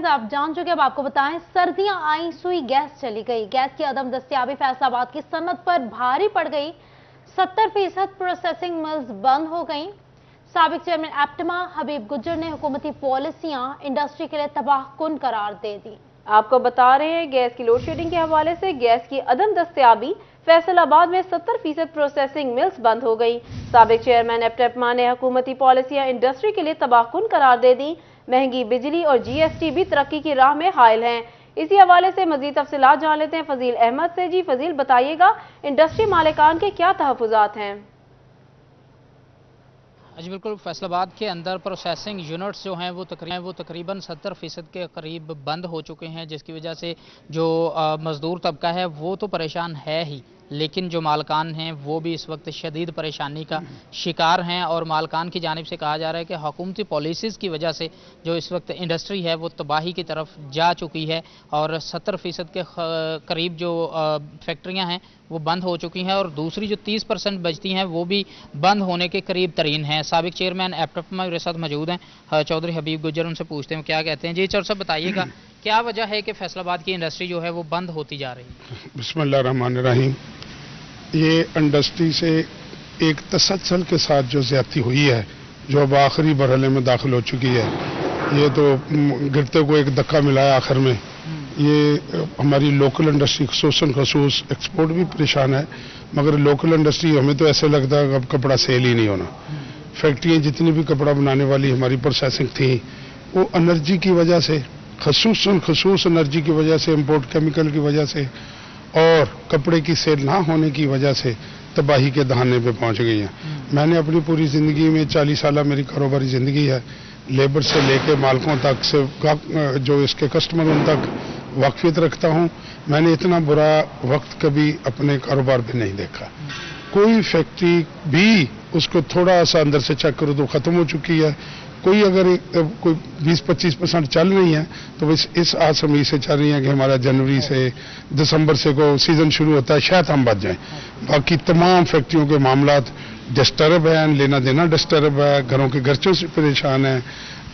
आप जान चुके, अब आपको बताएं, सर्दियां आई सुई गैस चली गई। गैस की अदम दस्तयाबी फैसलाबाद की सनत पर भारी पड़ गई। 70% प्रोसेसिंग मिल्स बंद हो गई। साबिक चेयरमैन एप्टमा हबीब गुज्जर ने हुकूमती पॉलिसियां इंडस्ट्री के लिए तबाहकुन करार दे दी। आपको बता रहे हैं, गैस की लोड शेडिंग के हवाले से गैस की अदम दस्तयाबी फैसलाबाद में 70% प्रोसेसिंग मिल्स बंद हो गई। साबिक चेयरमैन एप्टमा ने हुकूमती पॉलिसियां इंडस्ट्री के लिए तबाहकुन करार दे दी। महंगी बिजली और जीएसटी भी तरक्की की राह में हायल हैं। इसी हवाले से मजीद तफसीलात जान लेते हैं फजील अहमद से। जी फजील, बताइएगा इंडस्ट्री मालिकान के क्या तहफुजात हैं? जी बिल्कुल, फैसलाबाद के अंदर प्रोसेसिंग यूनिट्स जो हैं वो तकरीबन 70% के करीब बंद हो चुके हैं, जिसकी वजह से जो मज़दूर तबका है वो तो परेशान है ही, लेकिन जो मालकान हैं वो भी इस वक्त शदीद परेशानी का शिकार हैं। और मालकान की जानिब से कहा जा रहा है कि हुकूमती पॉलिसीज़ की वजह से जो इस वक्त इंडस्ट्री है वो तबाही की तरफ जा चुकी है और 70% के करीब जो फैक्ट्रियाँ हैं वो बंद हो चुकी हैं और दूसरी जो 30% बचती हैं वो भी बंद होने के करीब तरीन हैं। साबिक चेयरमैन एप्टमा मेरे साथ मौजूद हैं चौधरी हबीब गुज्जर, उनसे पूछते हैं क्या कहते हैं। जी चौधरी साहब, बताइएगा क्या वजह है कि फैसलाबाद की इंडस्ट्री जो है वो बंद होती जा रही है? बिस्मिल्लाहिर्रहमानिर्रहीम। ये इंडस्ट्री से एक तसलसल के साथ जो ज्यादती हुई है, जो अब आखिरी मरहले में दाखिल हो चुकी है, ये तो गिरते को एक धक्का मिला है आखिर में। ये हमारी लोकल इंडस्ट्री खसूस एक्सपोर्ट भी परेशान है, मगर लोकल इंडस्ट्री हमें तो ऐसे लगता है अब कपड़ा सेल ही नहीं होना। फैक्ट्रियाँ जितनी भी कपड़ा बनाने वाली हमारी प्रोसेसिंग थी वो एनर्जी की वजह से, खसूस एनर्जी की वजह से, इंपोर्ट केमिकल की वजह से और कपड़े की सेल ना होने की वजह से तबाही के दहाने पे पहुंच गई हैं। मैंने अपनी पूरी ज़िंदगी में 40 साल मेरी कारोबारी ज़िंदगी है, लेबर से लेके मालकों तक से जो इसके कस्टमर उन तक वाकफियत रखता हूं। मैंने इतना बुरा वक्त कभी अपने कारोबार पे नहीं देखा। कोई फैक्ट्री भी उसको थोड़ा सा अंदर से चेक करो तो ख़त्म हो चुकी है। कोई अगर कोई 20-25% चल रही है तो इस आसमी से चल रही है कि हमारा जनवरी से दिसंबर से को सीजन शुरू होता है, शायद हम बच जाएं। बाकी तमाम फैक्ट्रियों के मामला डिस्टर्ब है, लेना देना डिस्टर्ब है, घरों के खर्चों से परेशान है।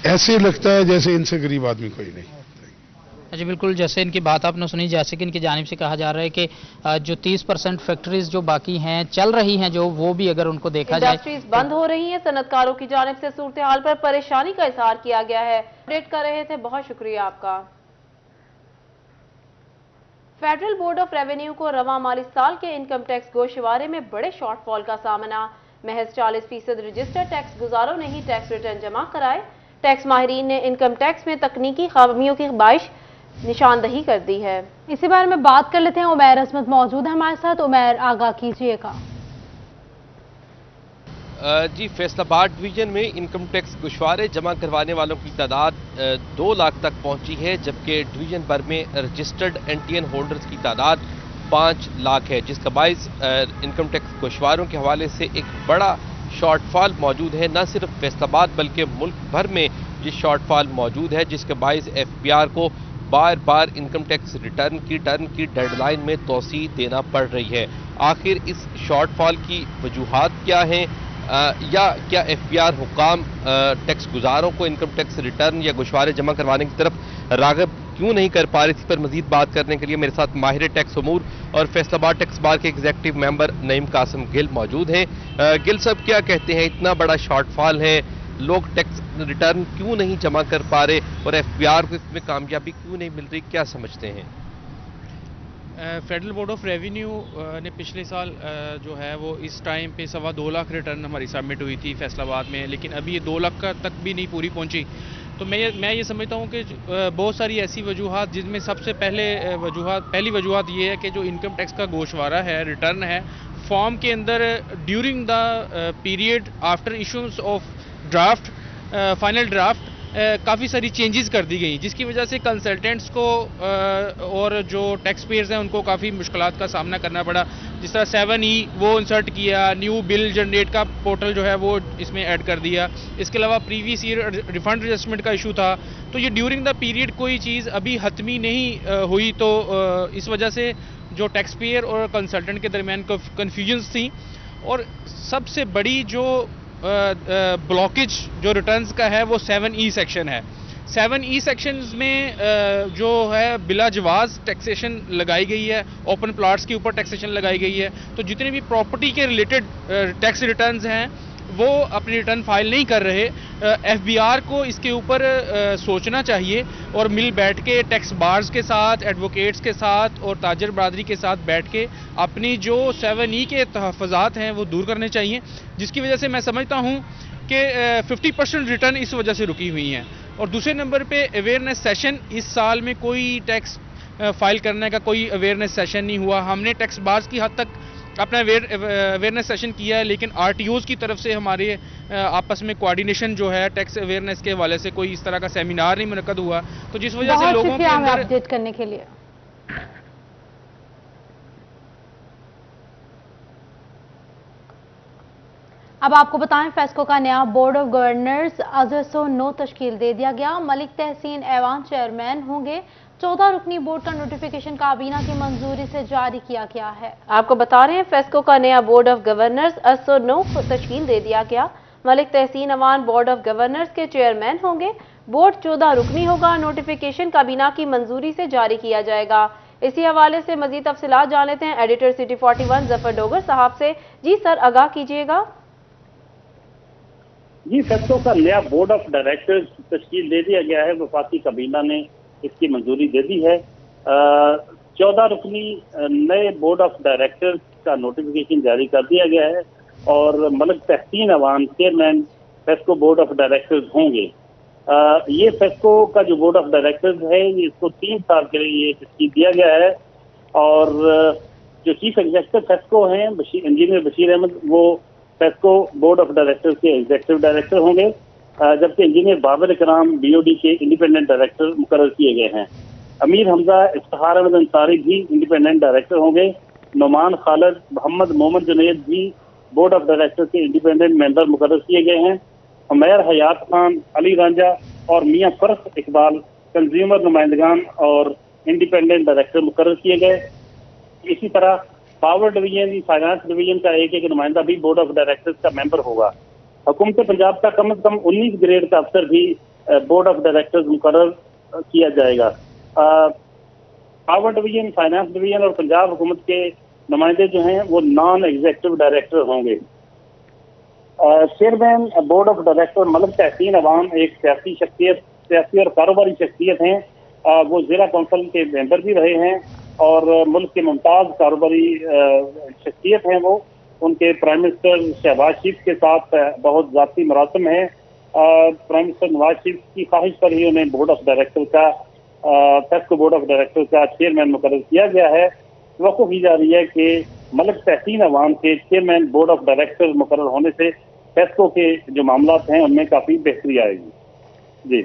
ऐसे लगता है जैसे इनसे गरीब आदमी कोई नहीं। जी बिल्कुल, जैसे इनकी बात आपने सुनी, जैसे कि इनकी जानिब से कहा जा रहा है कि जो 30% फैक्ट्रीज जो बाकी हैं चल रही हैं, जो वो भी अगर उनको देखा जाए, इंडस्ट्रीज बंद हो रही हैं। सनतकारों की जानिब से सूरत हाल पर परेशानी का इजहार किया गया है। अपडेट कर रहे थे, बहुत शुक्रिया आपका। फेडरल बोर्ड ऑफ रेवेन्यू को रवां माली साल के इनकम टैक्स गोशवारे में बड़े शॉर्टफॉल का सामना। महज 40% रजिस्टर्ड टैक्स गुजारों ने ही टैक्स रिटर्न जमा कराए। टैक्स माहिरीन ने इनकम टैक्स में तकनीकी खामियों की बाइश निशानदही कर दी है। इसी बारे में बात कर लेते हैं, उमैर अजमत मौजूद है हमारे साथ। उमैर, आगाह कीजिएगा। जी, फैसलाबाद डिवीजन में इनकम टैक्स गोशवारे जमा करवाने वालों की तादाद 2 लाख तक पहुंची है, जबकि डिवीजन भर में रजिस्टर्ड एनटीएन होल्डर्स की तादाद 5 लाख है, जिसका बाइस इनकम टैक्स गोशवारों के हवाले से एक बड़ा शॉर्टफॉल मौजूद है। न सिर्फ फैसलाबाद बल्कि मुल्क भर में ये शॉर्टफॉल मौजूद है, जिसके बाइस एफपीआर को बार बार इनकम टैक्स रिटर्न की डेडलाइन में तोसी देना पड़ रही है। आखिर इस शॉर्टफॉल की वजूहात क्या हैं, या क्या एफपीआर हुकाम टैक्स गुजारों को इनकम टैक्स रिटर्न या गोशवारे जमा करवाने की तरफ राग़िब क्यों नहीं कर पा रही? इस पर मजीद बात करने के लिए मेरे साथ माहिर टैक्स अमूर और फैसलाबाद टैक्स बार के एग्जीक्यूटिव मेंबर नईम कासिम गिल मौजूद हैं। गिल साहब, क्या कहते हैं, इतना बड़ा शॉर्टफॉल है, लोग टैक्स रिटर्न क्यों नहीं जमा कर पा रहे और एफपीआर को इसमें कामयाबी क्यों नहीं मिल रही, क्या समझते हैं? फेडरल बोर्ड ऑफ रेवेन्यू ने पिछले साल जो है वो इस टाइम पे 2.25 लाख रिटर्न हमारी सबमिट हुई थी फैसलाबाद में, लेकिन अभी ये 2 लाख तक भी नहीं पूरी पहुंची। तो मैं ये समझता हूँ कि बहुत सारी ऐसी वजूहात, जिनमें सबसे पहली वजूहात ये है कि जो इनकम टैक्स का गोशवारा है, रिटर्न है, फॉर्म के अंदर during the period after issuance of draft, final draft, काफ़ी सारी चेंजेस कर दी गई, जिसकी वजह से कंसल्टेंट्स को और जो टैक्स पेयर्स हैं उनको काफ़ी मुश्किलात का सामना करना पड़ा। जिस तरह 7E वो इंसर्ट किया, न्यू बिल जनरेट का पोर्टल जो है वो इसमें ऐड कर दिया। इसके अलावा प्रीवियस ईयर रिफंड एडजस्टमेंट का इशू था। तो ये ड्यूरिंग द पीरियड कोई चीज़ अभी हतमी नहीं हुई, तो इस वजह से जो टैक्स पेयर और कंसल्टेंट के दरमियान कन्फ्यूजन्स थी। और सबसे बड़ी जो ब्लॉकेज जो रिटर्न्स का है वो 7E सेक्शन है। 7E सेक्शंस में जो है बिला जवाज टैक्सेशन लगाई गई है, ओपन प्लाट्स के ऊपर टैक्सेशन लगाई गई है। तो जितने भी प्रॉपर्टी के रिलेटेड टैक्स रिटर्न्स हैं वो अपनी रिटर्न फाइल नहीं कर रहे। एफबीआर को इसके ऊपर सोचना चाहिए और मिल बैठ के टैक्स बार्स के साथ, एडवोकेट्स के साथ और ताजर बरादरी के साथ बैठ के अपनी जो 7E के तहफ़्फ़ुज़ात हैं वो दूर करने चाहिए, जिसकी वजह से मैं समझता हूँ कि 50% रिटर्न इस वजह से रुकी हुई हैं। और दूसरे नंबर पे अवेयरनेस सेशन, इस साल में कोई टैक्स फाइल करने का कोई अवेयरनेस सेशन नहीं हुआ। हमने टैक्स बार्स की हद तक अपना अवेयरनेस सेशन किया है, लेकिन आरटीओज़ की तरफ से हमारे आपस में कोऑर्डिनेशन जो है टैक्स अवेयरनेस के हवाले से कोई इस तरह का सेमिनार नहीं मुनक्कद हुआ, तो जिस वजह से लोगों के अंदर अपडेट करने के लिए। अब आपको बताएं, फेस्को का नया बोर्ड ऑफ गवर्नर्स अजसो 9 तश्कील दे दिया गया। मलिक तहसीन ऐवान चेयरमैन होंगे। 14 रुकनी बोर्ड का नोटिफिकेशन काबीना की मंजूरी से जारी किया गया है। आपको बता रहे हैं, फेस्को का नया बोर्ड ऑफ गवर्नर्स अजसो 9 तश्कील दे दिया गया। Malik Tehseen ऐवान board of governors के चेयरमैन होंगे। बोर्ड 14 रुकनी होगा। नोटिफिकेशन काबीना की मंजूरी से जारी किया जाएगा। इसी हवाले से मजीद तफसीलात जान लेते हैं एडिटर सिटी 41 जफर डोगर साहब से। जी सर, आगाह कीजिएगा। जी, फेस्को का नया बोर्ड ऑफ डायरेक्टर्स तश्कील दे दिया गया है। वफाकी काबीना ने इसकी मंजूरी दे दी है। 14 रुकनी नए बोर्ड ऑफ डायरेक्टर्स का नोटिफिकेशन जारी कर दिया गया है और Malik Tehseen Awan chairman FESCO board of directors होंगे। ये फेस्को का जो बोर्ड ऑफ डायरेक्टर्स है इसको 3 साल के लिए ये तश्कील दिया गया है और जो चीफ एग्जीक्यूटिव फेस्को हैं इंजीनियर बशीर अहमद, वो फेस्को बोर्ड ऑफ डायरेक्टर्स के एग्जीक्यूटिव डायरेक्टर होंगे, जबकि इंजीनियर बाबर इकराम बीओडी के इंडिपेंडेंट डायरेक्टर मुकर्रर किए गए हैं। अमीर हमजा इफ्तिखार अहमद अंसारी भी इंडिपेंडेंट डायरेक्टर होंगे। नुमान खालिद, मोहम्मद मोहम्मद जुनैद भी बोर्ड ऑफ डायरेक्टर के इंडिपेंडेंट मेंबर मुकर्रर किए गए हैं। उमैर हयात खान, अली रांझा और मियां फरख इकबाल कंज्यूमर नुमाइंदगान और इंडिपेंडेंट डायरेक्टर मुकर्रर किए गए। इसी तरह पावर डिवीजन, फाइनेंस डिवीजन का एक नुमाइंदा भी बोर्ड ऑफ डायरेक्टर्स का मेंबर होगा। हुकूमत पंजाब का कम से कम 19 ग्रेड का अफसर भी बोर्ड ऑफ डायरेक्टर्स मुकर्रर किया जाएगा। पावर डिवीजन, फाइनेंस डिवीजन और पंजाब हुकूमत के नुमाइंदे जो हैं वो नॉन एग्जीक्यूटिव डायरेक्टर होंगे। Chairman board of director Malik Tehseen Awan एक सियासी और कारोबारी शख्सियत हैं। वो जिला कौंसिल के मेंबर भी रहे हैं और मुल्क के मुमताज कारोबारी शख्सियत हैं। वो उनके प्राइम मिनिस्टर शहबाज शरीफ के साथ बहुत ज़ाती मरासम है। प्राइम मिनिस्टर नवाज शरीफ की ख्वाहिश पर ही उन्हें बोर्ड ऑफ डायरेक्टर का फेस्को बोर्ड ऑफ डायरेक्टर का चेयरमैन मुकर्रर किया गया है। तवक्को की जा रही है कि मलिक तहसीन ऐवान के चेयरमैन बोर्ड ऑफ डायरेक्टर मुकर्रर होने से फेस्को के जो मामला हैं उनमें काफ़ी बेहतरी आएगी। जी,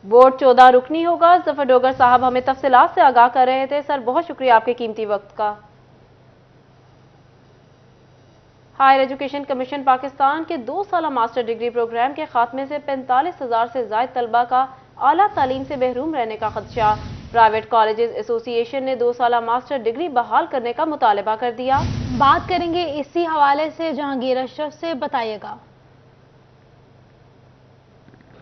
बोर्ड 14 रुकनी होगा। जफर डोगर साहब हमें तफसीलात से आगाह कर रहे थे। सर, बहुत शुक्रिया आपके कीमती वक्त का। हायर एजुकेशन कमीशन पाकिस्तान के 2 साला मास्टर डिग्री प्रोग्राम के खात्मे से 45,000 से ज्यादा तलबा का आला तालीम से महरूम रहने का खदशा। प्राइवेट कॉलेजेस एसोसिएशन ने 2 साला मास्टर डिग्री बहाल करने का मुतालबा कर दिया। बात करेंगे इसी हवाले से जहांगीर अशरफ से, बताइएगा।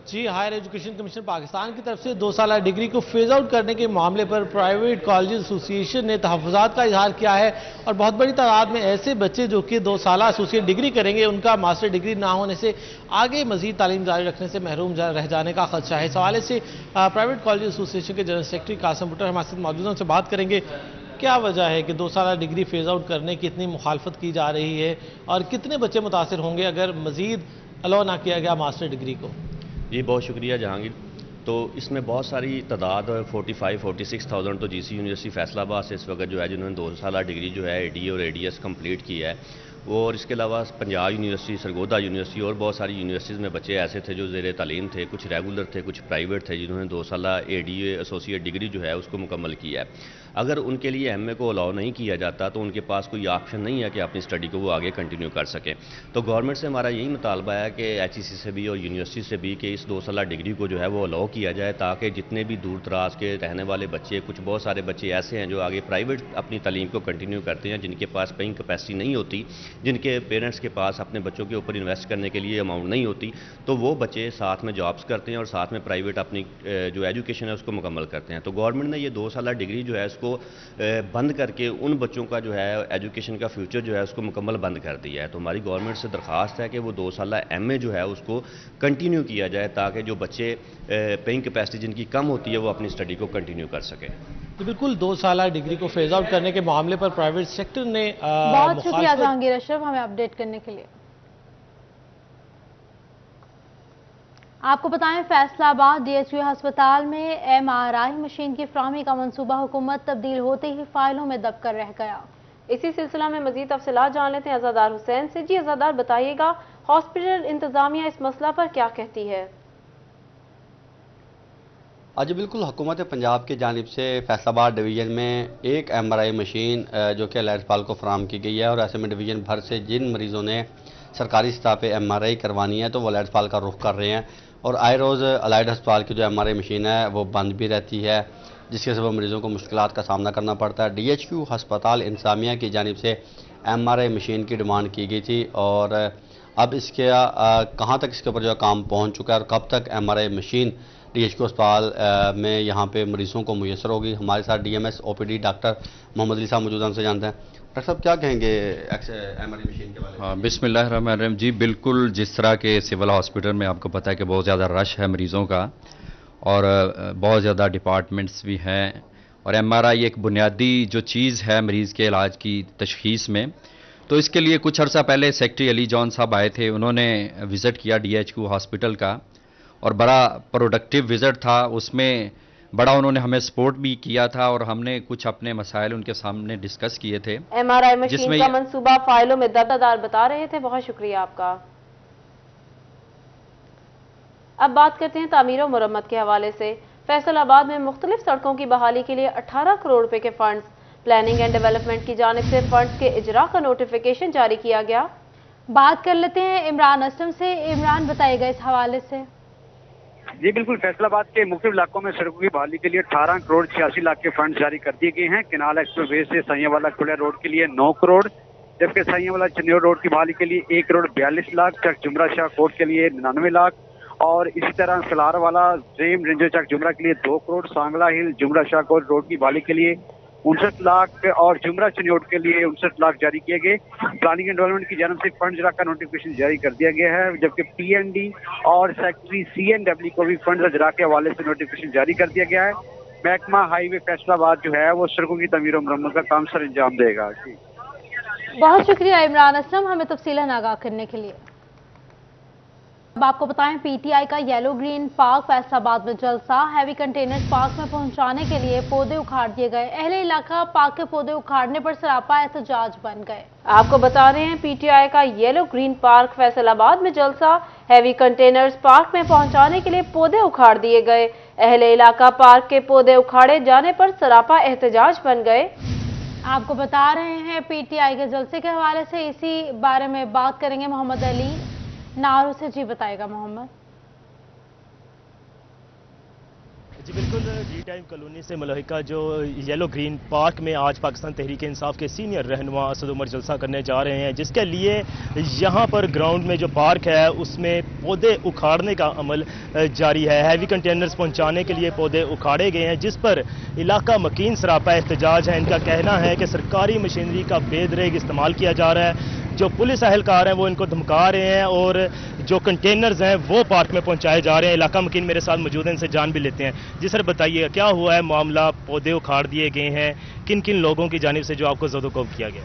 जी, हायर एजुकेशन कमीशन पाकिस्तान की तरफ से 2 साला डिग्री को फेज आउट करने के मामले पर प्राइवेट कॉलेज एसोसिएशन ने तहफ़्फ़ुज़ात का इजहार किया है और बहुत बड़ी तादाद में ऐसे बच्चे जो कि 2 साला एसोसिएट डिग्री करेंगे उनका मास्टर डिग्री ना होने से आगे मजीद तालीम जारी रखने से महरूम रह जाने का खदशा है। इस हवाले से प्राइवेट कॉलेज एसोसिएशन के जनरल सेक्रेटरी कासिम भुट्टर हमारे साथ मौजूद हैं, उनसे बात करेंगे। क्या वजह है कि 2 साला डिग्री फेज आउट करने की इतनी मुखालफत की जा रही है और कितने बच्चे मुतासर होंगे अगर मजीद अलाउ ना किया गया मास्टर डिग्री को? जी, बहुत शुक्रिया जहांगीर। तो इसमें बहुत सारी तादाद 45-46,000 तो जीसी यूनिवर्सिटी फैसलाबाद से इस वक्त जो है जिन्होंने 2 साला डिग्री जो है एडी और एडीएस कंप्लीट किया है वो, और इसके अलावा पंजाब यूनिवर्सिटी, सरगोदा यूनिवर्सिटी और बहुत सारी यूनिवर्सिटीज़ में बच्चे ऐसे थे जो ज़ेर तालीम थे, कुछ रेगुलर थे, कुछ प्राइवेट थे, जिन्होंने 2 साला एडीए एसोसिएट डिग्री जो है उसको मुकम्मल किया है। अगर उनके लिए एमए को अलाउ नहीं किया जाता तो उनके पास कोई ऑप्शन नहीं है कि अपनी स्टडी को वो आगे कंटिन्यू कर सकें। तो गवर्नमेंट से हमारा यही मुतालबा है कि एचईसी से भी और यूनिवर्सिटी से भी कि इस 2 साला डिग्री को जो है वो अलाउ किया जाए, ताकि जितने भी दूर दराज के रहने वाले बच्चे, कुछ बहुत सारे बच्चे ऐसे हैं जो आगे प्राइवेट अपनी तालीम को कंटिन्यू करते हैं, जिनके पास पेइंग कैपेसिटी नहीं होती, جن کے پیرنٹس کے پاس اپنے بچوں کے اوپر انویسٹ کرنے کے لیے اماؤنٹ نہیں ہوتی، تو وہ بچے ساتھ میں جابس کرتے ہیں اور ساتھ میں پرائیویٹ اپنی جو ایجوکیشن ہے اس کو مکمل کرتے ہیں۔ تو گورنمنٹ نے یہ 2 سالہ ڈگری جو ہے اس کو بند کر کے ان بچوں کا جو ہے ایجوکیشن کا فیوچر جو ہے اس کو مکمل بند کر دیا ہے۔ تو ہماری گورنمنٹ سے درخواست ہے کہ وہ 2 سالہ ایم اے جو ہے اس کو کنٹینیو کیا جائے، تاکہ جو بچے پیئنگ کیپیسٹی جن کی کم ہوتی ہے وہ اپنی اسٹڈی کو کنٹینیو کر سکیں۔ بالکل 2 سالہ ڈگری کو فیز آؤٹ کرنے کے معاملے پر پرائیویٹ سیکٹر نے بہت شکریہ جہانگیر اشرف ہمیں اپڈیٹ کرنے کے لیے۔ آپ کو بتائیں فیصلہ آباد ڈی ایچ یو ہسپتال میں ایم آر آئی مشین کی فراہمی کا منصوبہ حکومت تبدیل ہوتے ہی فائلوں میں دب کر رہ گیا۔ اسی سلسلہ میں مزید تفصیلات جان لیتے ہیں عزادار حسین سے۔ جی عزادار، بتائیے گا ہاسپٹل انتظامیہ اس مسئلہ پر کیا کہتی ہے؟ جی بالکل، حکومت پنجاب کی جانب سے فیصل آباد ڈویژن میں ایک ایم آر آئی مشین جو کہ الائڈ اسپتال کو فراہم کی گئی ہے، اور ایسے میں ڈویژن بھر سے جن مریضوں نے سرکاری سطح پہ ایم آر آئی کروانی ہے تو وہ الائڈ اسپتال کا رخ کر رہے ہیں، اور آئے روز الائڈ ہسپتال کی جو ایم آر آئی مشین ہے وہ بند بھی رہتی ہے، جس کے سبب مریضوں کو مشکلات کا سامنا کرنا پڑتا ہے۔ ڈی ایچ کیو ہسپتال انتظامیہ کی جانب سے ایم آر آئی مشین کی ڈیمانڈ کی گئی تھی، اور اب اس کے کہاں تک اس کے اوپر جو کام پہنچ چکا ہے اور کب تک M R I machine D H Q اسپتال میں یہاں پہ مریضوں کو میسر ہوگی؟ ہمارے ساتھ D M S O P D doctor Muhammad Ali صاحب موجود ہیں، ہم سے جانتے ہیں۔ ڈاکٹر صاحب کیا کہیں گے ایم آر آئی مشین کے بارے میں؟ بسم اللہ الرحمن الرحیم۔ جی بالکل، جس طرح کے سول ہاسپٹل میں آپ کو پتہ ہے کہ بہت زیادہ رش ہے مریضوں کا، اور بہت زیادہ ڈپارٹمنٹس بھی ہیں، اور ایم آر آئی ایک بنیادی جو چیز ہے مریض کے علاج کی تشخیص میں، تو اس کے لیے کچھ عرصہ پہلے سیکٹری علی جان صاحب آئے تھے، انہوں نے وزٹ کیا ڈی ایچ کیو ہاسپٹل کا، اور بڑا پروڈکٹیو وزٹ تھا، اس میں بڑا انہوں نے ہمیں سپورٹ بھی کیا تھا، اور ہم نے کچھ اپنے مسائل ان کے سامنے ڈسکس کیے تھے۔ ایم آر آئی مشین کا منصوبہ فائلوں میں دردار بتا رہے تھے، بہت شکریہ آپ کا۔ اب بات کرتے ہیں تعمیر و مرمت کے حوالے سے۔ فیصل آباد میں مختلف سڑکوں کی بحالی کے لیے 18 کروڑ روپے کے فنڈز، پلاننگ اینڈ ڈیولپمنٹ کی جانب سے فنڈز کے اجرا کا نوٹیفیکیشن جاری کیا گیا۔ بات کر لیتے ہیں عمران اسلم سے۔ عمران، بتائیے گا اس حوالے سے۔ جی بالکل، فیصل آباد کے مختلف علاقوں میں سڑکوں کی بحالی کے لیے 18 کروڑ 86 لاکھ کے فنڈ جاری کر دیے گئے ہیں۔ کنال ایکسپریس وے سے سائیں والا کھڑا روڈ کے لیے 9 کروڑ، جبکہ سائیں والا چنیور روڈ کی بحالی کے لیے 1 کروڑ 42 لاکھ، چک جمرہ شاہ کوٹ کے لیے 99 لاکھ، اور اسی طرح سلار والا زیم رینجر چک جمرہ کے لیے 2 کروڑ، سانگلہ ہل جمرہ شاہ کوٹ روڈ کی بحالی کے لیے 59 لاکھ اور جمرہ چنیوٹ کے لیے 59 لاکھ جاری کیے گئے۔ پلاننگ اینڈ ڈیولپمنٹ کی جانب سے فنڈ اجرا کا نوٹیفیکیشن جاری کر دیا گیا ہے، جبکہ پی این ڈی اور سیکٹری سی این ڈبلیو کو بھی فنڈ اجرا کے حوالے سے نوٹیفیکیشن جاری کر دیا گیا ہے۔ محکمہ ہائی وے فیصل آباد جو ہے وہ سڑکوں کی تعمیر و مرمت کا کام سر انجام دے گا۔ بہت شکریہ عمران اسلم ہمیں تفصیلاً آگاہ کرنے کے لیے۔ اب آپ کو بتائیں پی ٹی آئی کا یلو گرین پارک فیصل آباد میں جلسہ، ہیوی کنٹینرز پارک میں پہنچانے کے لیے پودے اکھاڑ دیے گئے، اہل علاقہ پارک کے پودے اکھاڑنے پر سراپا احتجاج بن گئے۔ آپ کو بتا رہے ہیں پی ٹی آئی کا یلو گرین پارک فیصل آباد میں جلسہ، ہیوی کنٹینرز پارک میں پہنچانے کے لیے پودے اکھاڑ دیے گئے، اہل علاقہ پارک کے پودے اکھاڑے جانے پر سراپا احتجاج بن گئے۔ آپ کو بتا رہے ہیں پی ٹی آئی کے جلسے کے حوالے سے اسی بارے میں بات کریں گے محمد علی نارو سے۔ جی بتائے گا محمد۔ جی بالکل، ڈی ٹائم کالونی سے ملحقہ جو یلو گرین پارک میں آج پاکستان تحریک انصاف کے سینئر رہنما اسد عمر جلسہ کرنے جا رہے ہیں، جس کے لیے یہاں پر گراؤنڈ میں جو پارک ہے اس میں پودے اکھاڑنے کا عمل جاری ہے۔ ہیوی کنٹینرز پہنچانے کے لیے پودے اکھاڑے گئے ہیں، جس پر علاقہ مکین سراپا احتجاج ہے۔ ان کا کہنا ہے کہ سرکاری مشینری کا بے دریغ استعمال کیا جا رہا ہے، جو پولیس اہلکار ہیں وہ ان کو دھمکا رہے ہیں، اور جو کنٹینرز ہیں وہ پارک میں پہنچائے جا رہے ہیں۔ علاقہ مکین میرے ساتھ موجود ہیں، ان سے جان بھی لیتے ہیں۔ جی سر بتائیے کیا ہوا ہے معاملہ؟ پودے اکھاڑ دیے گئے ہیں، کن کن لوگوں کی جانب سے جو آپ کو زد و کوب کیا گیا؟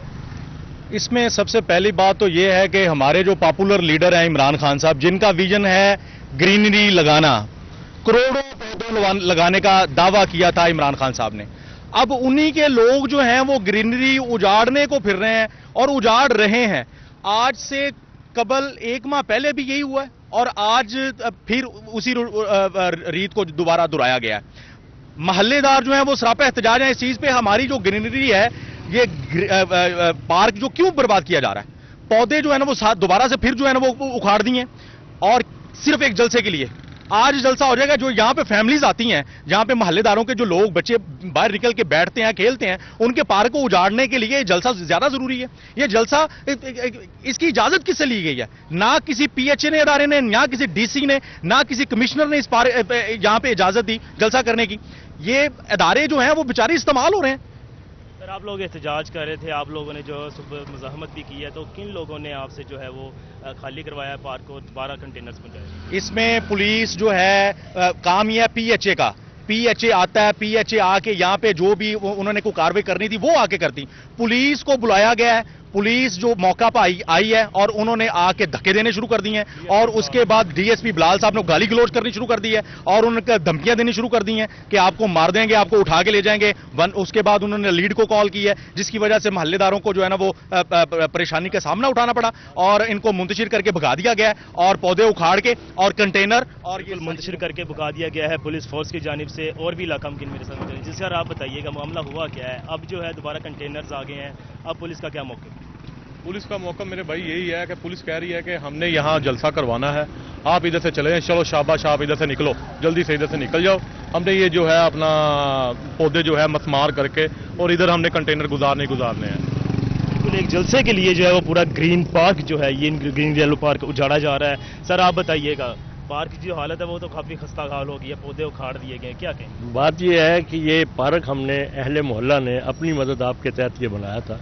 اس میں سب سے پہلی بات تو یہ ہے کہ ہمارے جو پاپولر لیڈر ہیں عمران خان صاحب، جن کا ویژن ہے گرینری لگانا، کروڑوں پودے لگانے کا دعویٰ کیا تھا عمران خان صاحب نے، اب انہی کے لوگ جو ہیں وہ گرینری اجاڑنے کو پھر رہے ہیں اور اجاڑ رہے ہیں۔ آج سے قبل 1 ماہ پہلے بھی یہی ہوا ہے، اور آج پھر اسی ریت کو دوبارہ دہرایا گیا ہے۔ محلے دار جو ہیں وہ سراپا احتجاج ہیں اس چیز پہ، ہماری جو گرینری ہے یہ پارک جو کیوں برباد کیا جا رہا ہے، پودے جو ہے نا وہ دوبارہ سے پھر جو ہے نا وہ اکھاڑ دیے، اور صرف ایک جلسے کے لیے आज जलसा हो जाएगा। जो यहाँ पे फैमिलीज आती हैं, जहाँ पे मोहल्लेदारों के जो लोग बच्चे बाहर निकल के बैठते हैं, खेलते हैं, उनके पार्क को उजाड़ने के लिए जलसा ज्यादा जरूरी है। ये जलसा, इसकी इजाजत किससे ली गई है? ना किसी PHA ने अदारे ने, ना किसी DC ने, ना किसी कमिश्नर ने इस यहाँ पे इजाजत दी जलसा करने की। ये अदारे जो हैं वो बेचारे इस्तेमाल हो रहे हैं। सर, आप लोग एहतजाज कर रहे थे, आप लोगों ने जो सुबह मज़ाहमत भी की है, तो किन लोगों ने आपसे जो है वो खाली करवाया पार्क को, 12 कंटेनर्स पहुंचाए? इसमें पुलिस जो है, काम ये है PHA का। PHA आता है, PHA आके यहाँ पे जो भी उन्होंने कोई कार्रवाई करनी थी वो आके करती। पुलिस को बुलाया गया है, पुलिस जो मौका पर आई है और उन्होंने आके धक्के देने शुरू कर दिए हैं, और उसके बाद DSP बिलाल साहब ने गाली गलौज करनी शुरू कर दी है और उन्होंने धमकियां देनी शुरू कर दी हैं कि आपको मार देंगे, आपको उठा के ले जाएंगे। उसके बाद उन्होंने लीड को कॉल की है, जिसकी वजह से मोहल्लेदारों को जो है ना वो परेशानी का सामना उठाना पड़ा और इनको मुंतशिर करके भगा दिया गया है, और पौधे उखाड़ के और कंटेनर और ये मुंतशिर करके भगा दिया गया है पुलिस फोर्स की जानिब से। और भी इलाका मुमकिन मेरे साथ मौजूद है, जिस सर आप बताइएगा मामला हुआ क्या है? अब जो है दोबारा कंटेनर्स आ गए हैं, अब पुलिस का क्या मौका? पुलिस का मौका मेरे भाई यही है कि पुलिस कह रही है कि हमने यहाँ जलसा करवाना है, आप इधर से चले जाएं, चलो शाबाश, आप इधर से निकलो, जल्दी से इधर से निकल जाओ। हमने ये जो है अपना पौधे जो है मसमार करके और इधर हमने कंटेनर गुजारने हैं। बिल्कुल, एक जलसे के लिए जो है वो पूरा ग्रीन पार्क जो है, ये ग्रीन येलो पार्क उजाड़ा जा रहा है। सर, आप बताइएगा, पार्क की जो हालत है वो तो काफ़ी खस्ता हाल हो गई है, पौधे उखाड़ दिए गए, क्या कहें? बात ये है कि ये पार्क हमने अहले मोहल्ला ने अपनी मदद आपके तहत ये बनाया था।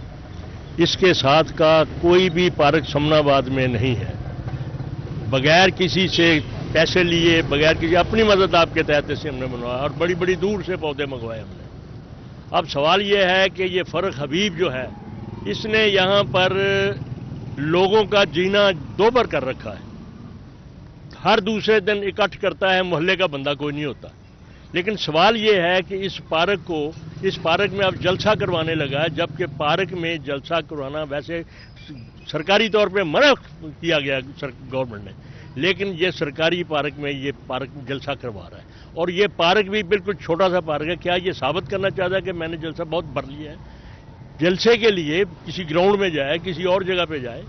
इसके साथ का कोई भी पार्क समनाबाद में नहीं है। बगैर किसी से पैसे लिए, बगैर किसी, अपनी मदद आपके तहत से हमने बनवाया और बड़ी बड़ी दूर से पौधे मंगवाए हमने। अब सवाल ये है कि ये फर्क हबीब जो है, इसने यहाँ पर लोगों का जीना दोबर कर रखा है। हर दूसरे दिन इकट्ठ करता है, मोहल्ले का बंदा कोई नहीं होता। लेकिन सवाल ये है कि इस पार्क में अब जलसा करवाने लगा है, जबकि पार्क में जलसा करवाना वैसे सरकारी तौर पे मना किया गया गवर्नमेंट ने, लेकिन ये सरकारी पार्क में ये पार्क जलसा करवा रहा है। और ये पार्क भी बिल्कुल छोटा सा पार्क है। क्या ये साबित करना चाहता है कि मैंने जलसा बहुत भर लिया है? जलसे के लिए किसी ग्राउंड में जाए, किसी और जगह पे जाए,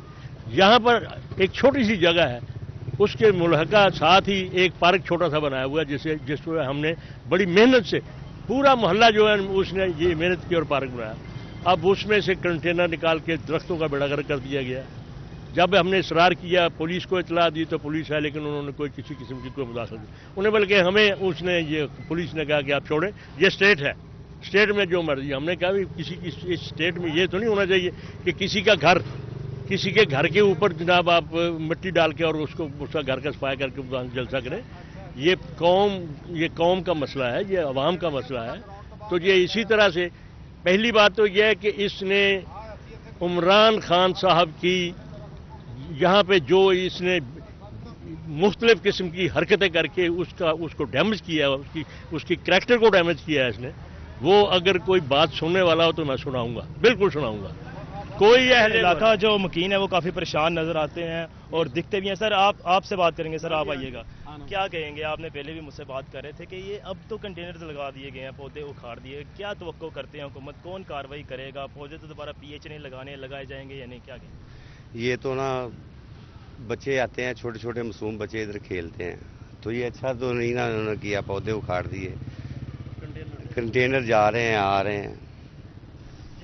यहाँ पर एक छोटी सी जगह है, उसके मुल्हका साथ ही एक पार्क छोटा सा बनाया हुआ है, जिसमें हमने बड़ी मेहनत से, पूरा मोहल्ला जो है उसने ये मेहनत की और पार्क बनाया। अब उसमें से कंटेनर निकाल के दरख्तों का बेड़ागर कर दिया गया। जब हमने इसरार किया, पुलिस को इतला दी तो पुलिस है, लेकिन उन्होंने कोई किसी किस्म की कोई मुदाखलत नहीं। उन्हें बल्कि हमें पुलिस ने कहा कि आप छोड़े, ये स्टेट है, स्टेट में जो मर्जी। हमने कहा भी इस स्टेट में ये तो नहीं होना चाहिए कि किसी के घर के ऊपर जनाब आप मिट्टी डाल के और उसका घर का सफाई करके जलसा करें। ये कौम का मसला है, ये अवाम का मसला है। तो ये इसी तरह से पहली बात तो यह है कि इसने इमरान खान साहब की यहाँ पे जो इसने मुख्तलिफ किस्म की हरकतें करके उसको डैमेज किया है, उसकी करैक्टर को डैमेज किया है इसने। वो अगर कोई बात सुनने वाला हो तो मैं सुनाऊंगा, बिल्कुल सुनाऊंगा। कोई इलाका जो मकीन है वो काफी परेशान नजर आते हैं और दिखते भी हैं। सर, आपसे बात करेंगे। सर, आप आइएगा, क्या कहेंगे? आपने पहले भी मुझसे बात कर रहे थे कि ये अब तो कंटेनर्स लगा दिए गए हैं, पौधे उखाड़ दिए, क्या तवक्को करते हैं हुकूमत? कौन कार्रवाई करेगा? पौधे तो दोबारा PHA नहीं लगाए जाएंगे या नहीं, क्या कहेंगे? ये तो ना बच्चे आते हैं, छोटे छोटे मासूम बच्चे इधर खेलते हैं, तो ये अच्छा तो नहीं ना उन्होंने किया, पौधे उखाड़ दिए, कंटेनर जा रहे हैं, आ रहे हैं।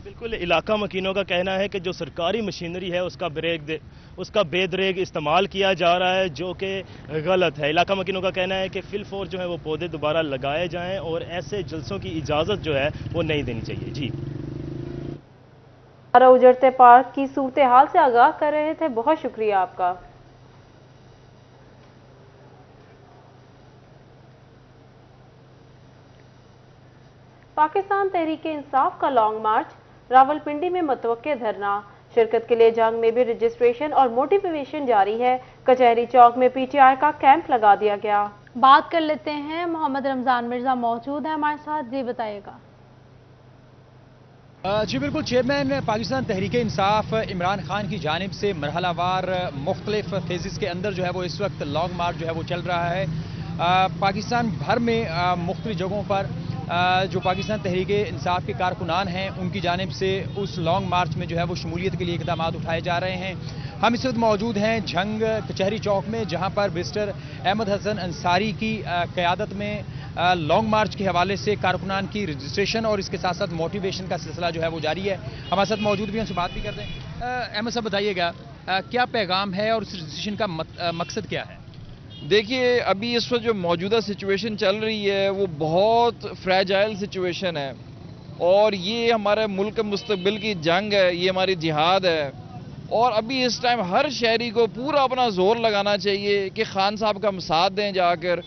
बिल्कुल, इलाका मकीनों का कहना है कि जो सरकारी मशीनरी है उसका बेदरेग इस्तेमाल किया जा रहा है, जो कि गलत है। इलाका मकीनों का कहना है कि फिलफौर जो है वो पौधे दोबारा लगाए जाएं और ऐसे जलसों की इजाज़त जो है वो नहीं देनी चाहिए। जी, उजड़ते पार्क की सूरत हाल से आगाह कर रहे थे, बहुत शुक्रिया आपका। पाकिस्तान तहरीक इंसाफ का लॉन्ग मार्च, रावलपिंडी में मुतवक्के धरना, शिरकत के लिए जंग में भी रजिस्ट्रेशन और मोटिवेशन जारी है। कचहरी चौक में PTI का कैंप लगा दिया गया। बात कर लेते हैं, मोहम्मद रमजान मिर्जा मौजूद है हमारे साथ, जी बताइएगा। जी बिल्कुल, चेयरमैन पाकिस्तान तहरीक इंसाफ इमरान खान की जानिब से मरहलावार मुख्तलिफ फेजेस के अंदर जो है वो इस वक्त लॉन्ग मार्च जो है वो चल रहा है। पाकिस्तान भर में मुख्तलिफ जगहों पर जो पाकिस्तान तहरीक इंसाफ के कारकुनान हैं उनकी जानिब से उस लॉन्ग मार्च में जो है वो शमूलियत के लिए इकदाम उठाए जा रहे हैं। हम इस वक्त मौजूद हैं झंग कचहरी चौक में, जहां पर बैरिस्टर अहमद हसन अंसारी की क़यादत में लॉन्ग मार्च के हवाले से कारकुनान की रजिस्ट्रेशन और इसके साथ साथ मोटिवेशन का सिलसिला जो है वो जारी है। हमारे साथ मौजूद भी हैं, उनसे बात भी करते हैं। अहमद साहब बताइएगा क्या पैगाम है और इस रजिस्ट्रेशन का मकसद क्या है? देखिए, अभी इस वक्त जो मौजूदा सिचुएशन चल रही है वो बहुत फ्रेजाइल सिचुएशन है और ये हमारे मुल्क के मुस्तकबिल की जंग है, ये हमारी जिहाद है। और अभी इस टाइम हर शहरी को पूरा अपना जोर लगाना चाहिए कि खान साहब का हम साथ दें जाकर।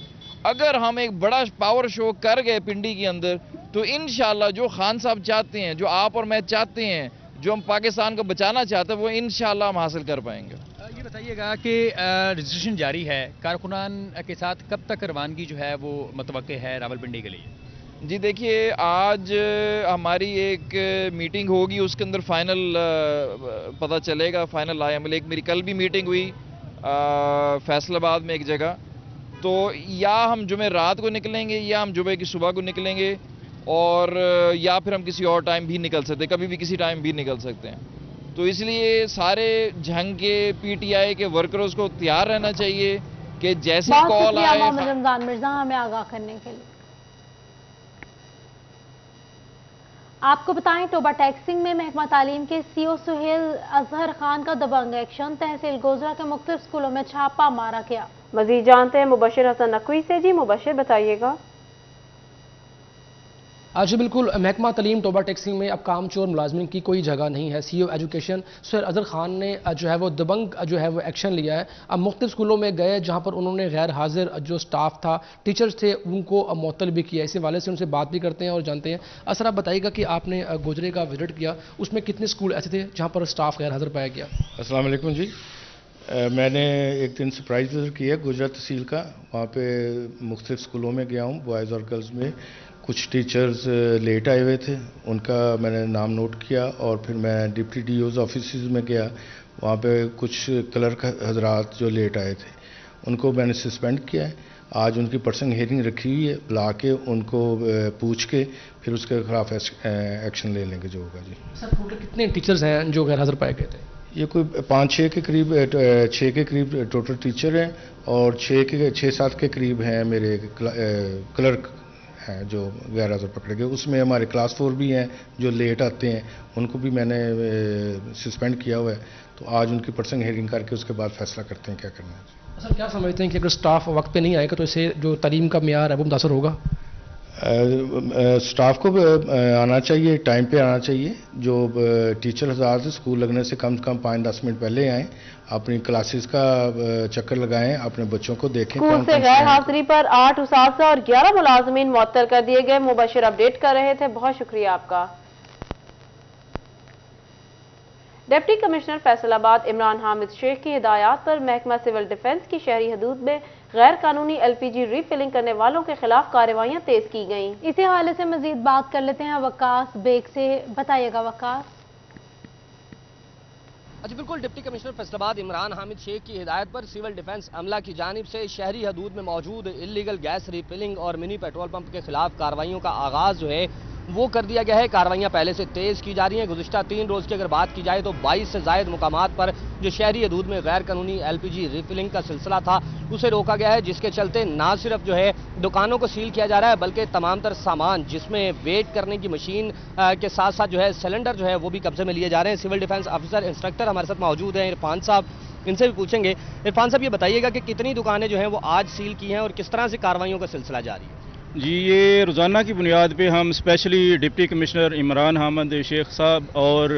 अगर हम एक बड़ा पावर शो कर गए पिंडी के अंदर तो इंशाल्लाह जो खान साहब चाहते हैं, जो आप और मैं चाहते हैं, जो हम पाकिस्तान को बचाना चाहते हैं, वो इंशाल्लाह हम हासिल कर पाएंगे। ये बताइएगा कि रजिस्ट्रेशन जारी है, कारकुनान के साथ कब तक रवानगी जो है वो मतवक्के है रावलपिंडी के लिए? जी देखिए, आज हमारी एक मीटिंग होगी, उसके अंदर फाइनल पता चलेगा, फाइनल आया मिले। एक मेरी कल भी मीटिंग हुई फैसलाबाद में एक जगह, तो या हम जुमे रात को निकलेंगे या हम जुमे की सुबह को निकलेंगे और या फिर हम किसी और टाइम भी निकल सकते हैं, कभी भी किसी टाइम भी निकल सकते हैं। तो इसलिए सारे झंग के पीटीआई के वर्कर्स को तैयार रहना चाहिए कि जैसे कॉल आए। रमजान मिर्जा हमें आगाह करने के लिए। आपको बताएं, टोबा टैक्सिंग में महकमा तालीम के सीओ सुहेल अजहर खान का दबंग एक्शन। तहसील गोजरा के मुख्तलिफ स्कूलों में छापा मारा गया। मजीद जानते हैं मुबशिर हसन नकवी से। जी मुबशिर, बताइएगा। आज बिल्कुल, महकमा तालीम टोबा टैक्सिंग में अब कामचोर मुलाजमिन की कोई जगह नहीं है। सीईओ एजुकेशन सुहेल अजहर खान ने जो है वो दबंग जो है वो एक्शन लिया है। अब मुख्तलिफ स्कूलों में गए जहाँ पर उन्होंने गैर हाजिर जो स्टाफ था, टीचर्स थे, उनको मुअत्तल भी किया। इसी हवाले से उनसे बात भी करते हैं और जानते हैं। असर आप बताइएगा कि आपने गोजरे का विजिट किया, उसमें कितने स्कूल ऐसे थे जहाँ पर स्टाफ गैर हाजिर पाया गया? अस्सलाम वालेकुम जी। मैंने एक दिन सरप्राइज विजिट किया गुजरात तहसील का। वहाँ पे मुख्तलिफ स्कूलों में गया हूँ, बॉयज़ और गर्ल्स में। कुछ टीचर्स लेट आए हुए थे, उनका मैंने नाम नोट किया और फिर मैं डिप्टी डीओज़ ऑफिस में गया। वहाँ पे कुछ क्लर्क हजरात जो लेट आए थे उनको मैंने सस्पेंड किया है। आज उनकी पर्सनल हियरिंग रखी हुई है, बुला के उनको पूछ के फिर उसके खिलाफ एक्शन ले लेंगे जो होगा। जी सर, टोटल कितने टीचर्स हैं जो गैर हाजिर पाए गए थे? ये कोई 5-6 के करीब 6 के करीब टोटल टीचर हैं और 6-7 के करीब हैं मेरे क्लर्क हैं जो गैर हाजिर पकड़े गए। उसमें हमारे क्लास 4 भी हैं जो लेट आते हैं, उनको भी मैंने सस्पेंड किया हुआ है। तो आज उनकी पर्सनल हियरिंग करके उसके बाद फैसला करते हैं क्या करना है। सर, क्या समझते हैं कि अगर स्टाफ वक्त पे नहीं आएगा तो इससे जो तालीम का मियार है वो मुतासर होगा? स्टाफ को आना चाहिए, टाइम पे आना चाहिए। जो टीचर हज़ार से स्कूल लगने से कम 5-10 मिनट पहले आएँ, अपनी क्लासेस का चक्कर लगाएं, अपने बच्चों को देखें। स्कूल से गैर हाजिरी पर 8 उस्ताज़ा और 11 मुलाजमीन मुअत्तल कर दिए गए। मुबशिर अपडेट कर रहे थे, बहुत शुक्रिया आपका। डिप्टी कमिश्नर फैसलाबाद इमरान हामिद शेख की हिदायत पर महकमा सिविल डिफेंस की शहरी हदूद में गैर कानूनी एलपीजी रीफिलिंग करने वालों के खिलाफ कार्रवाइयां तेज की गईं। इसी हवाले से मजीद बात कर लेते हैं वकास बेग से। बताइएगा वकास। अच्छा बिल्कुल, डिप्टी कमिश्नर फैसलाबाद इमरान हामिद शेख की हिदायत पर सिविल डिफेंस अमला की जानिब से शहरी हदूद में मौजूद इलीगल गैस रीफिलिंग और मिनी पेट्रोल पंप के खिलाफ कार्रवाइयों का आगाज़ जो है वो कर दिया गया है। कार्रवाइयाँ पहले से तेज़ की जा रही हैं। गुज़िश्ता 3 रोज़ की अगर बात की जाए तो 22 से ज़ायद मुकामात पर जो शहरी हदूद में गैर कानूनी एलपीजी रीफिलिंग का सिलसिला था उसे रोका गया है, जिसके चलते ना सिर्फ जो है दुकानों को सील किया जा रहा है बल्कि तमाम तर सामान जिसमें वेट करने की मशीन के साथ साथ जो है सिलेंडर जो है वो भी कब्जे में लिए जा रहे हैं। सिविल डिफेंस ऑफिसर इंस्ट्रक्टर हमारे साथ मौजूद हैं इरफान साहब, इनसे भी पूछेंगे। इरफान साहब, ये बताइएगा कि कितनी दुकानें जो हैं वो आज सील की हैं और किस तरह से कार्रवाइयों का सिलसिला जारी है? जी, ये रोज़ाना की बुनियाद पे हम specially deputy commissioner Imran Hamid Sheikh साहब और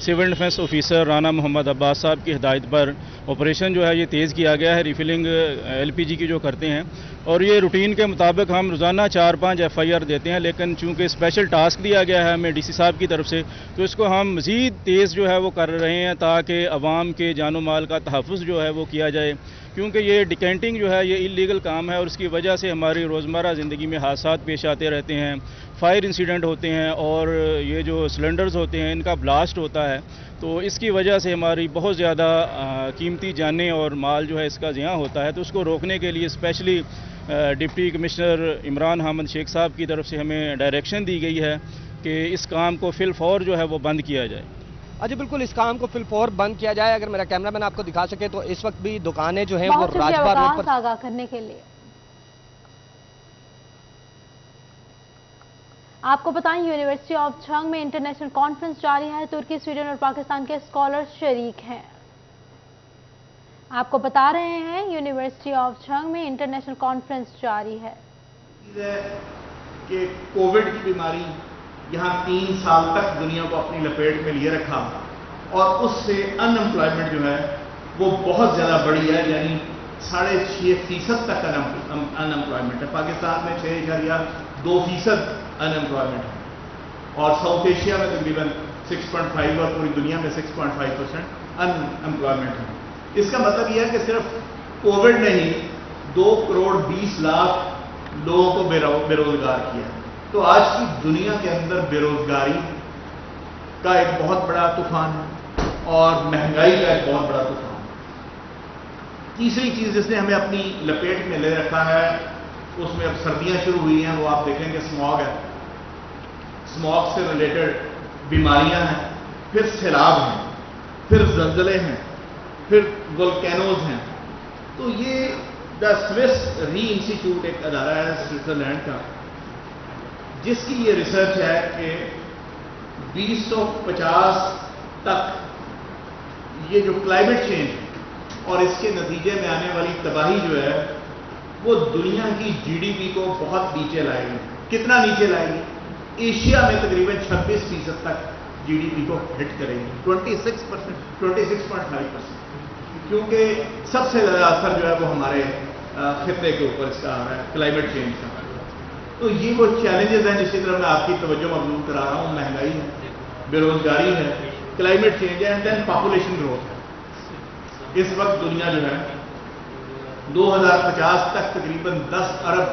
civil defence officer Rana Mohammad Abbas साहब की हिदायत पर ऑपरेशन जो है ये तेज़ किया गया है। रिफिलिंग एलपीजी की जो करते हैं और ये रूटीन के मुताबिक हम रोज़ाना 4-5 एफआईआर देते हैं, लेकिन चूँकि स्पेशल टास्क दिया गया है हमें डीसी साहब की तरफ से, तो इसको हम मज़ीद तेज़ जो है वो कर रहे हैं ताकि अवाम के जानो माल का तहफ़्फ़ुज़ जो है वो किया जाए। क्योंकि ये डिकेंटिंग जो है ये इलीगल काम है और उसकी वजह से हमारी रोज़मर्रा ज़िंदगी में हादसात पेश आते रहते हैं। फायर इंसिडेंट होते हैं और ये जो सिलेंडर्स होते हैं इनका ब्लास्ट होता है, तो इसकी वजह से हमारी बहुत ज़्यादा कीमती जानें और माल जो है इसका ज़िया होता है। तो उसको रोकने के लिए specially deputy commissioner Imran Hamid Sheikh साहब की तरफ से हमें डायरेक्शन दी गई है कि इस काम को फिलफौर जो है वो बंद किया जाए। जी बिल्कुल, इस काम को फिलफौर बंद किया जाए। अगर मेरा कैमरामैन आपको दिखा सके तो इस वक्त भी दुकानें जो हैं वो राजबाग रोड पर आगाह करने के लिए आपको बताएं, यूनिवर्सिटी ऑफ झंग में इंटरनेशनल कॉन्फ्रेंस जारी है। तुर्की, स्वीडन और पाकिस्तान के स्कॉलर्स शरीक हैं। आपको बता रहे हैं, यूनिवर्सिटी ऑफ झंग में इंटरनेशनल कॉन्फ्रेंस जारी है कि कोविड की बीमारी यहाँ 3 साल तक दुनिया को अपनी लपेट में लिए रखा और उससे अनएम्प्लॉयमेंट जो है वो बहुत ज़्यादा बढ़ी है, यानी 6.5% तक अनएम्प्लॉयमेंट है। पाकिस्तान में 6.2% अनएम्प्लॉयमेंट है और साउथ एशिया में तकरीबन 6.5 और पूरी दुनिया में 6.5% अनएम्प्लॉयमेंट है। इसका मतलब यह है कि सिर्फ कोविड ने ही 2 करोड़ 20 लाख लोगों को बेरोजगार किया। तो आज की दुनिया के अंदर बेरोजगारी का एक बहुत बड़ा तूफान है और महंगाई का एक बहुत बड़ा तूफान है। तीसरी चीज जिसने हमें अपनी लपेट में ले रखा है, उसमें अब सर्दियां शुरू हुई हैं, वो आप देखेंगे स्मॉग है, स्मॉग से रिलेटेड बीमारियां हैं, फिर सैलाब हैं, फिर जलजले हैं, फिर वोल्केनोज हैं। तो ये द स्विस री इंस्टीट्यूट एक अदारा है स्विट्जरलैंड का, जिसकी ये रिसर्च है कि 2050 तक ये जो क्लाइमेट चेंज और इसके नतीजे में आने वाली तबाही जो है वो दुनिया की जीडीपी को बहुत नीचे लाएगी। कितना नीचे लाएगी? एशिया में तकरीबन 26% तक जीडीपी को हिट करेगी, 26.5%, क्योंकि सबसे ज़्यादा असर जो है वो हमारे खित्ते के ऊपर इसका आ रहा है, क्लाइमेट चेंज का। तो ये वो चैलेंजेस हैं जिसकी तरफ मैं आपकी तवज्जो मबजूल करा रहा हूँ। महंगाई है, बेरोजगारी है, क्लाइमेट चेंज है एंड देन पॉपुलेशन ग्रोथ है। इस वक्त दुनिया जो है 2050 तक तकरीबन 10 अरब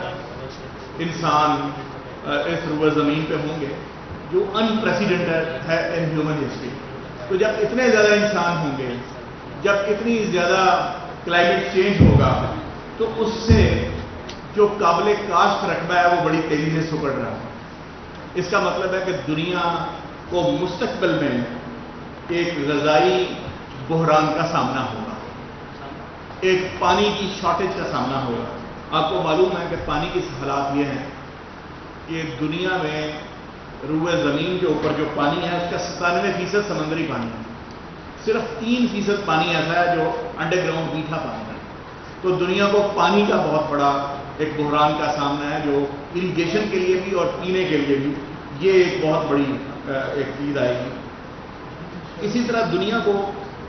इंसान इस रुए ज़मीन पे होंगे, जो अनप्रेसिडेंटेड है इन ह्यूमन हिस्ट्री। तो जब इतने ज़्यादा इंसान होंगे, जब इतनी ज़्यादा क्लाइमेट चेंज होगा, तो उससे जो काबिल काश्त रकबा है वो बड़ी तेजी से सुकड़ रहा है। इसका मतलब है कि दुनिया को मुस्तकबिल में एक ग़ज़ाई बहरान का सामना होगा, एक पानी की शॉर्टेज का सामना होगा। आपको मालूम है कि पानी के हालात ये हैं कि दुनिया में रुए ज़मीन के ऊपर जो पानी है उसका 97% समुद्री पानी है, सिर्फ 3% पानी ऐसा है जो अंडरग्राउंड मीठा पानी है। तो दुनिया को पानी का बहुत बड़ा एक बहरान का सामना है, जो इरिगेशन के लिए भी और पीने के लिए भी ये एक बहुत बड़ी एक चीज आएगी। इसी तरह दुनिया को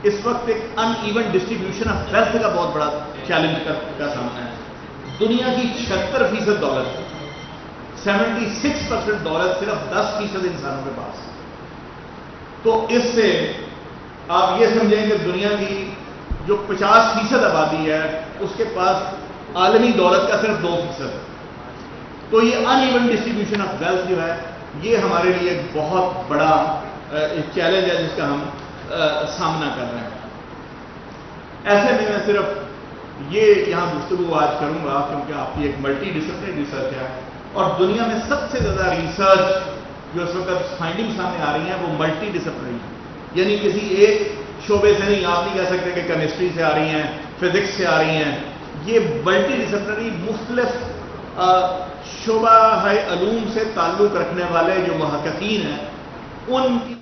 इस वक्त एक अनइवन डिस्ट्रीब्यूशन ऑफ वेल्थ का बहुत बड़ा चैलेंज का सामना है। दुनिया की 76% दौलत, 76% दौलत सिर्फ 10% इंसानों के पास। तो इससे आप ये समझें कि दुनिया की जो 50% आबादी है उसके पास आलमी दौलत का सिर्फ 2%। तो ये अनइवन डिस्ट्रीब्यूशन ऑफ वेल्थ जो है ये हमारे लिए एक बहुत बड़ा चैलेंज है जिसका हम सामना कर रहे हैं। ऐसे में मैं सिर्फ ये यहाँ गुफ्तगू आज करूंगा क्योंकि आपकी एक मल्टी डिसिप्लिन रिसर्च है और दुनिया में सबसे ज़्यादा रिसर्च जो इस वक्त फाइंडिंग सामने आ रही है वो मल्टी डिसिप्लिन है, यानी किसी एक शोबे से नहीं। आप नहीं कह सकते कि केमिस्ट्री से आ रही हैं, फिजिक्स से आ रही हैं। ये मल्टी डिसिप्लिनरी मुख्तलिफ शोबा है अलूम से ताल्लुक़ रखने वाले जो महक़क़ीन हैं उनकी